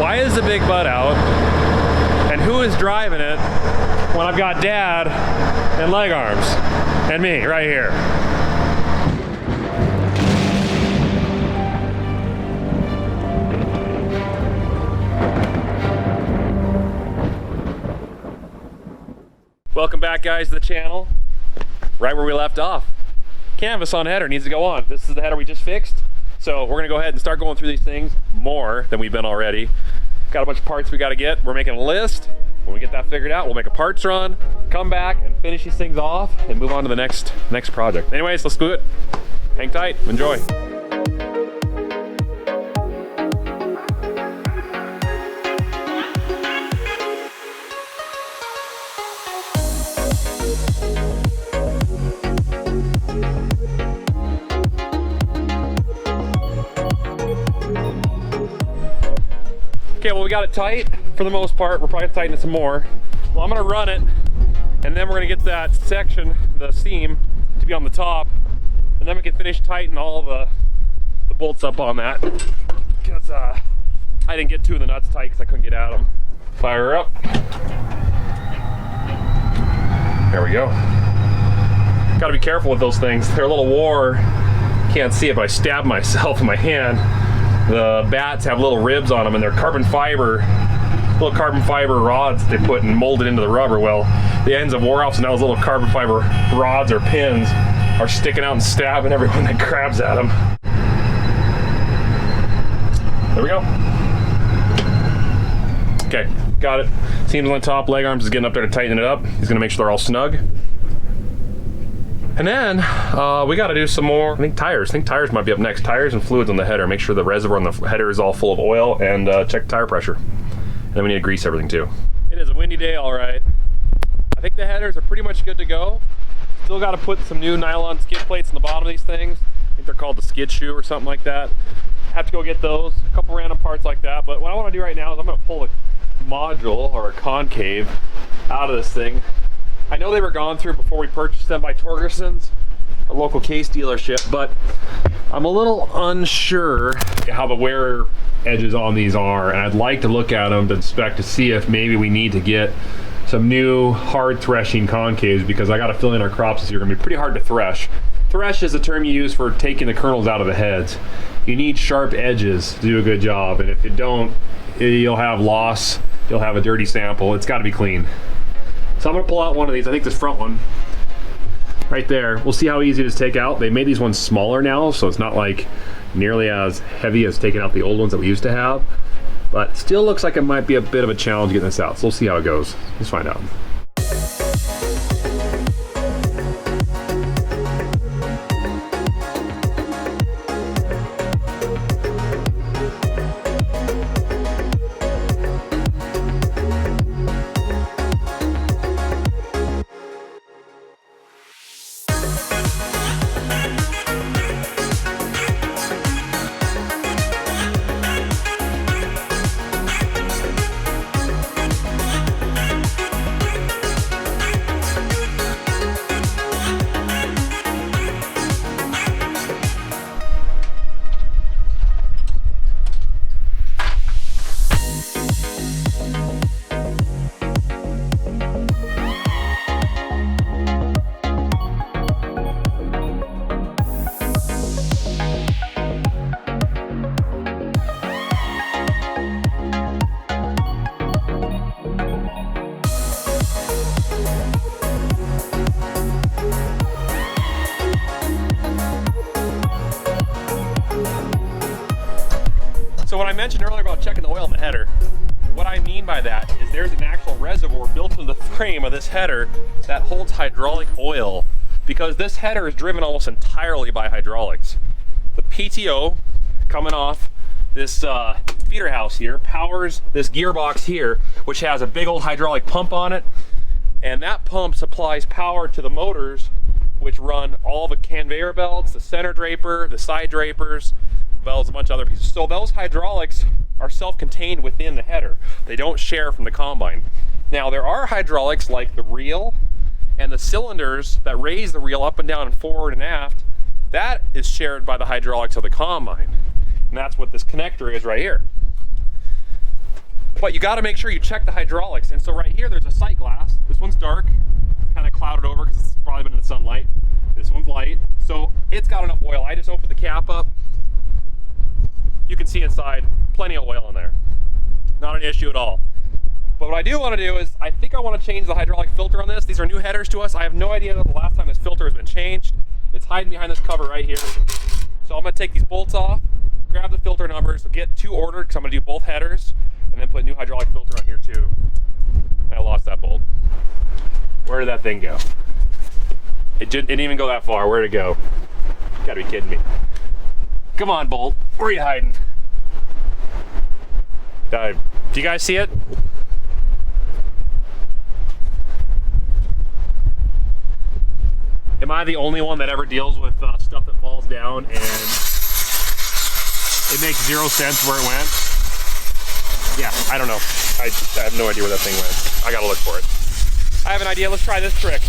Why is the big butt out? And who is driving it when I've got Dad and leg arms and me right here? Welcome back, guys, to the channel. Right where we left off. Canvas on header needs to go on. This is the header we just fixed. So we're gonna go ahead and start going through these things more than we've been already. Got a bunch of parts we gotta get. We're making a list. When we get that figured out, we'll make a parts run, come back and finish these things off and move on to the next project. Anyways, let's do it. Hang tight, enjoy. Okay, well, we got it tight for the most part. We're probably tightening it some more. Well, I'm gonna run it, and then we're gonna get that section, the seam, to be on the top, and then we can finish tighten all the bolts up on that. Because I didn't get two of the nuts tight because I couldn't get at them. Fire her up. There we go. Gotta be careful with those things. They're a little wore. Can't see it, but I stabbed myself in my hand. The bats have little ribs on them, and they're carbon fiber, little carbon fiber rods they put and molded into the rubber. Well, the ends have wore off, so now those little carbon fiber rods or pins are sticking out and stabbing everyone that grabs at them. There we go. Okay, got it. Seams on the top, leg arms is getting up there to tighten it up. He's gonna make sure they're all snug. And then we got to do some more, I think tires might be up next. Tires and fluids on the header. Make sure the reservoir on the header is all full of oil, and check tire pressure. And then we need to grease everything too. It is a windy day, all right. I think the headers are pretty much good to go. Still got to put some new nylon skid plates in the bottom of these things. I think they're called the skid shoe or something like that. Have to go get those. A couple random parts like that. But what I want to do right now is I'm going to pull a module or a concave out of this thing. I know they were gone through before we purchased them by Torgerson's, a local case dealership, but I'm a little unsure how the wear edges on these are, and I'd like to look at them to inspect to see if maybe we need to get some new hard threshing concaves, because I got a feeling our crops this year are going to be pretty hard to thresh. Thresh is the term you use for taking the kernels out of the heads. You need sharp edges to do a good job, and if you don't, you'll have loss, you'll have a dirty sample. It's got to be clean. So I'm gonna pull out one of these. I think this front one right there. We'll see how easy it is to take out. They made these ones smaller now, so it's not like nearly as heavy as taking out the old ones that we used to have, but still looks like it might be a bit of a challenge getting this out. So we'll see how it goes. Let's find out. So what I mentioned earlier about checking the oil in the header, what I mean by that is there's an actual reservoir built into the frame of this header that holds hydraulic oil, because this header is driven almost entirely by hydraulics. The PTO coming off this feeder house here powers this gearbox here, which has a big old hydraulic pump on it, and that pump supplies power to the motors, which run all the conveyor belts, the center draper, the side drapers, bells, a bunch of other pieces. So those hydraulics are self-contained within the header. They don't share from the combine. Now there are hydraulics like the reel and the cylinders that raise the reel up and down and forward and aft. That is shared by the hydraulics of the combine. And that's what this connector is right here. But you got to make sure you check the hydraulics. And so right here, there's a sight glass. This one's dark. It's kind of clouded over because it's probably been in the sunlight. This one's light. So it's got enough oil. I just opened the cap up. You can see inside, plenty of oil in there. Not an issue at all. But what I do want to do is, I think I want to change the hydraulic filter on this. These are new headers to us. I have no idea the last time this filter has been changed. It's hiding behind this cover right here. So I'm going to take these bolts off, grab the filter numbers, get 2 ordered because I'm going to do both headers, and then put a new hydraulic filter on here too. I lost that bolt. Where did that thing go? It didn't even go that far. Where'd it go? You gotta be kidding me. Come on, bolt. Where are you hiding? Dive. Do you guys see it? Am I the only one that ever deals with stuff that falls down and it makes 0 sense where it went? Yeah, I don't know. I have no idea where that thing went. I gotta look for it. I have an idea. Let's try this trick.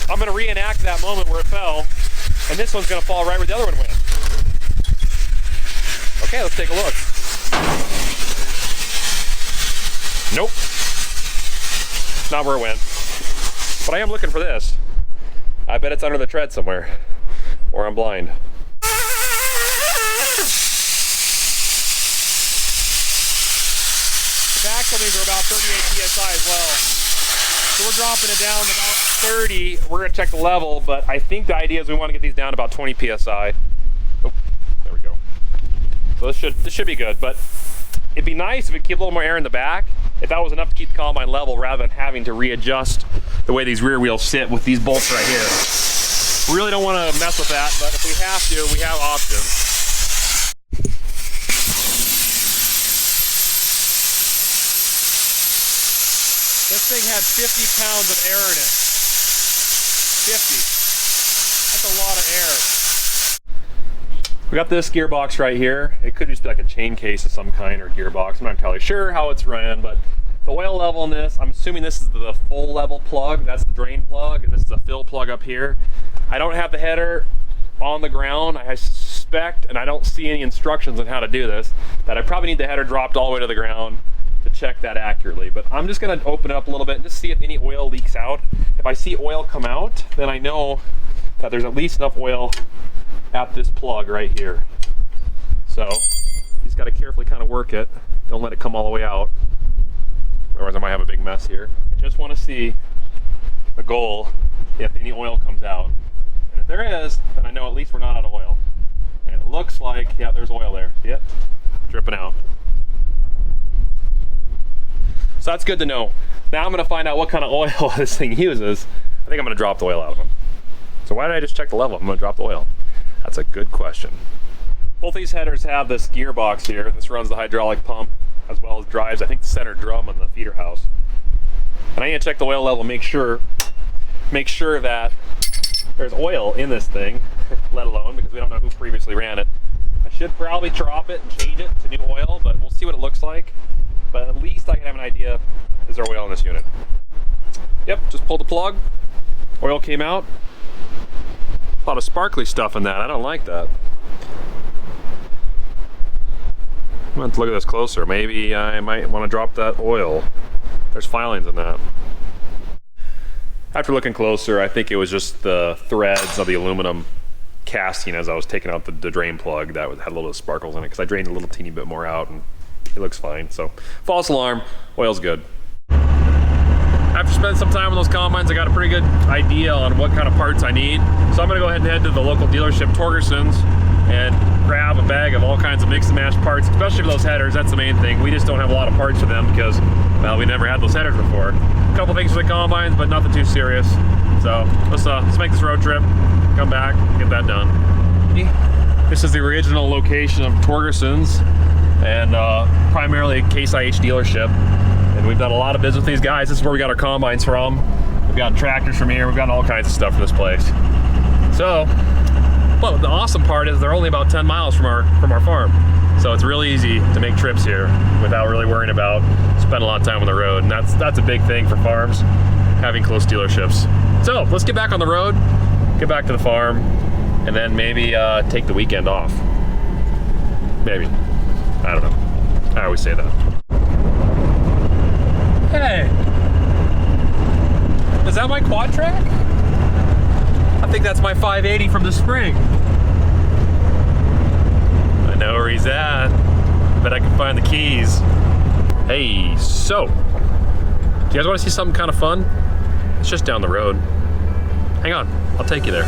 I'm gonna reenact that moment where it fell, and this one's gonna fall right where the other one went. Okay, let's take a look. Nope. Not where it went. But I am looking for this. I bet it's under the tread somewhere. Or I'm blind. The axle these are about 38 PSI as well. So we're dropping it down to about 30. We're gonna check the level, but I think the idea is we want to get these down to about 20 PSI. Oh, there we go. So this should be good, but it'd be nice if it keep a little more air in the back, if that was enough to keep the combine level rather than having to readjust the way these rear wheels sit with these bolts right here. We really don't want to mess with that, but if we have to, we have options. This thing had 50 pounds of air in it. 50. That's a lot of air. We got this gearbox right here. It could just be like a chain case of some kind or gearbox. I'm not entirely sure how it's ran, but the oil level in this, I'm assuming this is the full level plug. That's the drain plug, and this is a fill plug up here. I don't have the header on the ground. I suspect, and I don't see any instructions on how to do this, that I probably need the header dropped all the way to the ground to check that accurately. But I'm just gonna open it up a little bit and just see if any oil leaks out. If I see oil come out, then I know that there's at least enough oil at this plug right here. So you just gotta carefully kind of work it. Don't let it come all the way out. Otherwise I might have a big mess here. I just wanna see the goal if any oil comes out. And if there is, then I know at least we're not out of oil. And it looks like, yeah, there's oil there. See it? Dripping out. So that's good to know. Now I'm gonna find out what kind of oil this thing uses. I think I'm gonna drop the oil out of them. So why did I just check the level? I'm gonna drop the oil. That's a good question. Both these headers have this gearbox here. This runs the hydraulic pump as well as drives, I think, the center drum on the feeder house. And I need to check the oil level, make sure that there's oil in this thing, let alone, because we don't know who previously ran it. I should probably drop it and change it to new oil, but we'll see what it looks like. But at least I can have an idea, is there oil in this unit? Yep, just pulled the plug, oil came out. A lot of sparkly stuff in that, I don't like that. I'm gonna have to look at this closer. Maybe I might want to drop that oil. There's filings in that. After looking closer, I think it was just the threads of the aluminum casting as I was taking out the drain plug that had a little bit of sparkles in it, because I drained a little teeny bit more out and it looks fine. So false alarm, oil's good. After spending some time on those combines, I got a pretty good idea on what kind of parts I need. So I'm gonna go ahead and head to the local dealership, Torgerson's, and grab a bag of all kinds of mix and match parts, especially for those headers. That's the main thing. We just don't have a lot of parts for them because, well, we never had those headers before. A couple things for the combines, but nothing too serious. So let's make this road trip, come back, get that done. This is the original location of Torgerson's, and primarily a Case IH dealership. And we've done a lot of business with these guys. This is where we got our combines from. We've got tractors from here. We've got all kinds of stuff for this place. So, but the awesome part is they're only about 10 miles from our farm. So it's really easy to make trips here without really worrying about spending a lot of time on the road. And that's a big thing for farms, having close dealerships. So let's get back on the road, get back to the farm, and then maybe take the weekend off. Maybe. I don't know. I always say that. track? I think that's my 580 from the spring. I know where he's at. Bet I can find the keys. Hey, so, do you guys want to see something kind of fun? It's just down the road. Hang on, I'll take you there.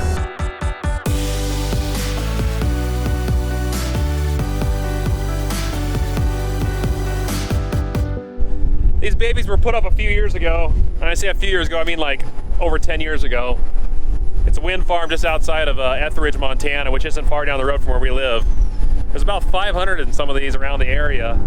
These babies were put up a few years ago. And I say a few years ago, I mean like over 10 years ago. It's a wind farm just outside of Etheridge, Montana, which isn't far down the road from where we live. There's about 500 in some of these around the area.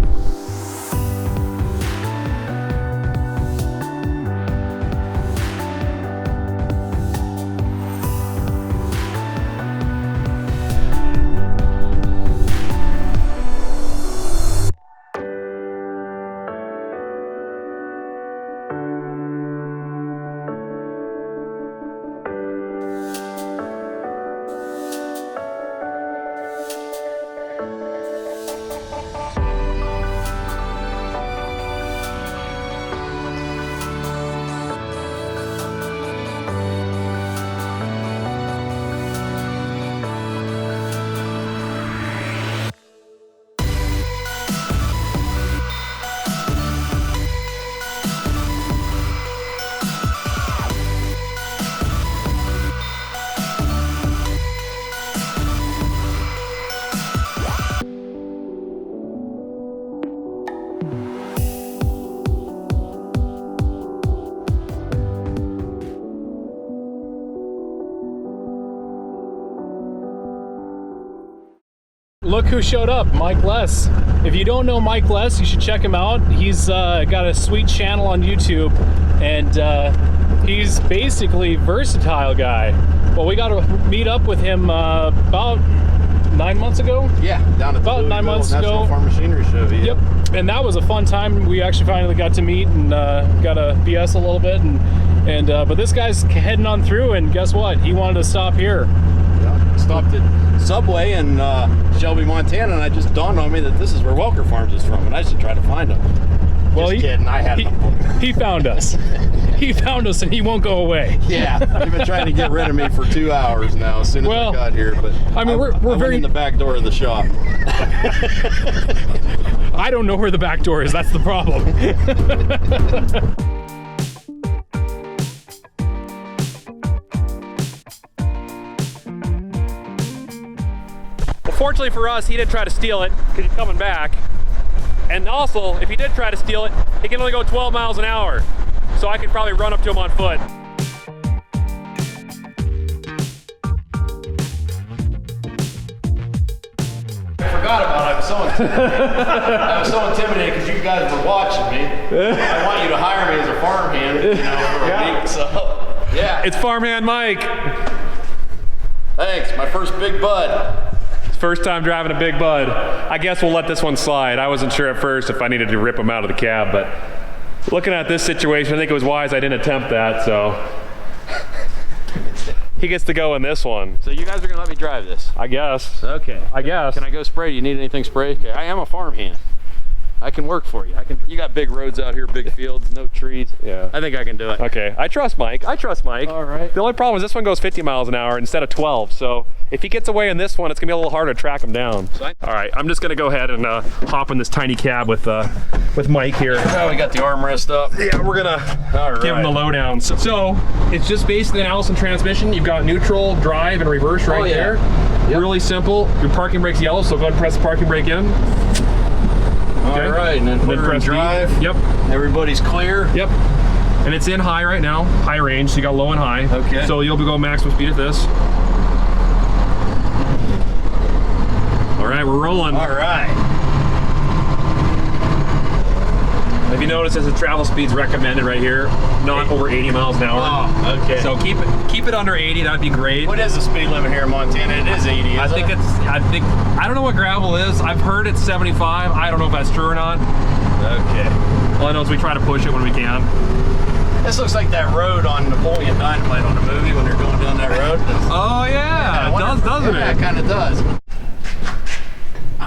Look who showed up, Mike Less. If you don't know Mike Less, you should check him out. He's got a sweet channel on YouTube, and he's basically versatile guy. Well, we got to meet up with him about 9 months ago. Yeah, down at the about 9 months National ago. Farm Machinery Show. Yeah. Yep, and that was a fun time. We actually finally got to meet and got to BS a little bit, and but this guy's heading on through, and guess what? He wanted to stop here. Yeah. Stopped at Subway in Shelby, Montana, and it just dawned on me that this is where Welker Farms is from, and I should try to find him. Well, just kidding, I had him. He found us. He found us, and he won't go away. Yeah, they've been trying to get rid of me for 2 hours now as soon as I got here, but I mean, we're I went very in the back door of the shop. I don't know where the back door is. That's the problem. Well, fortunately for us, he didn't try to steal it because he's coming back. And also, if he did try to steal it, he can only go 12 miles an hour. So I could probably run up to him on foot. I forgot about it. I was so intimidated because you guys were watching me. I want you to hire me as a farmhand, you know, for a week. So, yeah. It's Farmhand Mike. Thanks. My first big bud. First time driving a big bud. I guess we'll let this one slide. I wasn't sure at first if I needed to rip him out of the cab, but looking at this situation, I think it was wise I didn't attempt that, so he gets to go in this one. So you guys are gonna let me drive this? I guess. Okay. I guess. Can I go spray? Do you need anything sprayed? Okay. I am a farmhand. I can work for you. You got big roads out here, big fields, no trees. Yeah. I think I can do it. Okay. I trust Mike. All right. The only problem is this one goes 50 miles an hour instead of 12. So if he gets away in this one, it's gonna be a little harder to track him down. All right. I'm just gonna go ahead and hop in this tiny cab with Mike here. Oh, we got the armrest up. Yeah, we're gonna give him the lowdown. So it's just basically an Allison transmission. You've got neutral, drive, and reverse right there. Yep. Really simple. Your parking brake's yellow, so go ahead and press the parking brake in. Okay. All right, and then put her in drive. Yep. Everybody's clear. Yep. And it's in high right now, high range, so you got low and high. Okay. So you'll be going maximum speed at this. All right, we're rolling. All right. If you notice, as the travel speed's recommended right here, not over 80 miles an hour. Oh, okay. So keep it under 80. That'd be great. What is the speed limit here in Montana? It is 80. I don't know what gravel is. I've heard it's 75. I don't know if that's true or not. Okay. All I know is we try to push it when we can. This looks like that road on Napoleon Dynamite on the movie when they're going down that road. Oh yeah, it does, doesn't it? Yeah, it kind of does.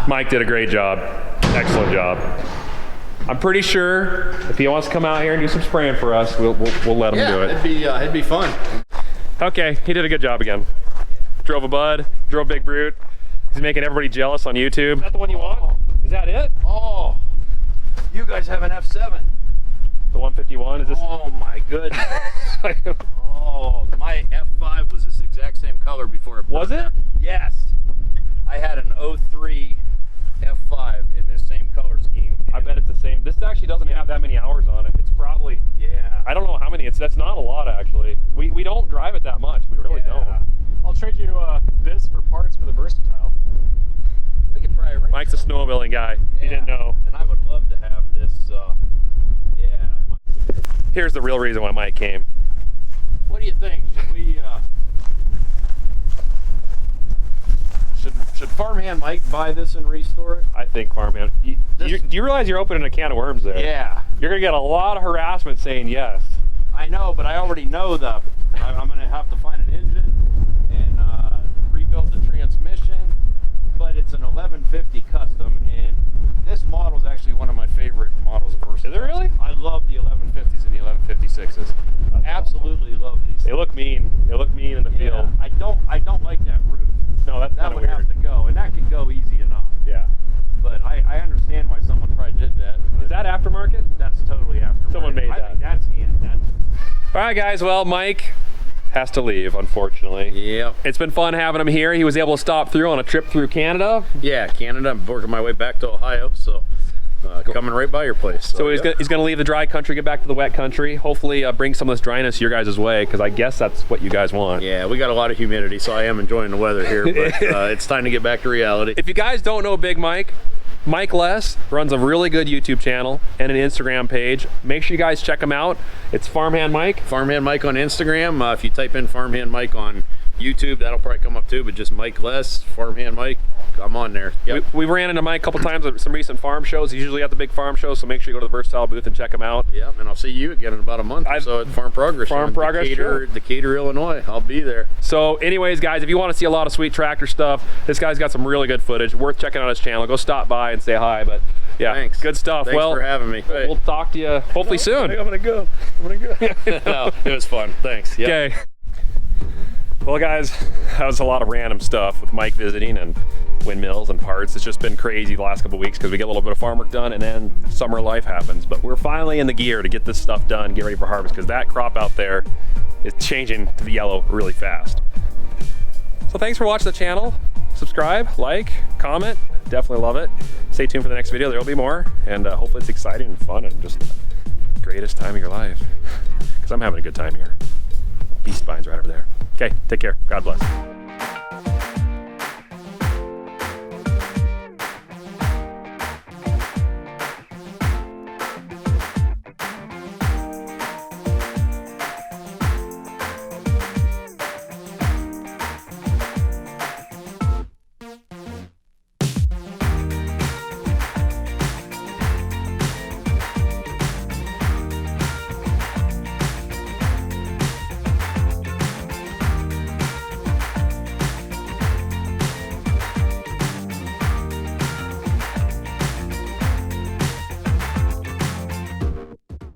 Mike did a great job. Excellent job. I'm pretty sure if he wants to come out here and do some spraying for us, we'll let him do it. It'd be fun. Okay, he did a good job again. Drove a Bud, drove Big Brute. He's making everybody jealous on YouTube. Is that the one you want? Is that it? Oh, you guys have an F7. The 151, is this? Oh my goodness. Oh, my F5 was this exact same color before it Was broke it? down. Yes. I had an 03 F5 in the same color scheme. I bet it's the same. This actually doesn't have that many hours on it. It's probably, Yeah. I don't know how many. That's not a lot actually. We don't drive it that much. We really don't. I'll trade you this for parts for the Versatile. We could probably rent Mike's a some. snowmobiling guy. He didn't know. And I would love to have this. Here's the real reason why Mike came. What do you think? Should we? Should Farmhand Mike buy this and restore it? I think Farmhand. Do you realize you're opening a can of worms there? Yeah. You're gonna get a lot of harassment saying yes. I know, but I already know I'm gonna have to find an engine and rebuild the transmission. But it's an 1150 custom, and this model is actually one of my favorite models of Versatile. Is it really? I love the 1150s and the 1156s. Absolutely love these. They look mean. They look mean in the field. I don't like that roof. No, that's That kind of would weird. have to go, and that could go easy enough. Yeah. But I understand why someone probably did that. Is that aftermarket? That's totally aftermarket. Someone made I that. think that's All right, guys. Well, Mike has to leave, unfortunately. Yeah. It's been fun having him here. He was able to stop through on a trip through Canada. Yeah, Canada. I'm working my way back to Ohio, so coming right by your place. So he's gonna leave the dry country, get back to the wet country. Hopefully bring some of this dryness your guys' way, because I guess that's what you guys want. Yeah, we got a lot of humidity, so I am enjoying the weather here, but it's time to get back to reality. If you guys don't know Big Mike, Mike Less runs a really good YouTube channel and an Instagram page. Make sure you guys check him out. It's Farmhand Mike. Farmhand Mike on Instagram. If you type in Farmhand Mike on YouTube, that'll probably come up too, but just Mike Less, Farmhand Mike, I'm on there. Yep. We ran into Mike a couple times at some recent farm shows. He's usually at the big farm shows, so make sure you go to the Versatile booth and check him out. Yeah, and I'll see you again in about a month or so at Farm Progress. Farm in Progress, sure. Decatur, Illinois. I'll be there. So anyways, guys, if you want to see a lot of sweet tractor stuff, this guy's got some really good footage. Worth checking out his channel. Go stop by and say hi. But yeah, Thanks. Good stuff. Thanks for having me. We'll talk to you hopefully soon. I'm gonna go. No, it was fun. Thanks. Yep. Okay. Well, guys, that was a lot of random stuff with Mike visiting and windmills and parts. It's just been crazy the last couple of weeks because we get a little bit of farm work done and then summer life happens. But we're finally in the gear to get this stuff done, get ready for harvest, because that crop out there is changing to the yellow really fast. So thanks for watching the channel. Subscribe, like, comment. Definitely love it. Stay tuned for the next video. There will be more. And hopefully it's exciting and fun and just the greatest time of your life. Because I'm having a good time here. Beast Spine's right over there. Okay, take care. God bless.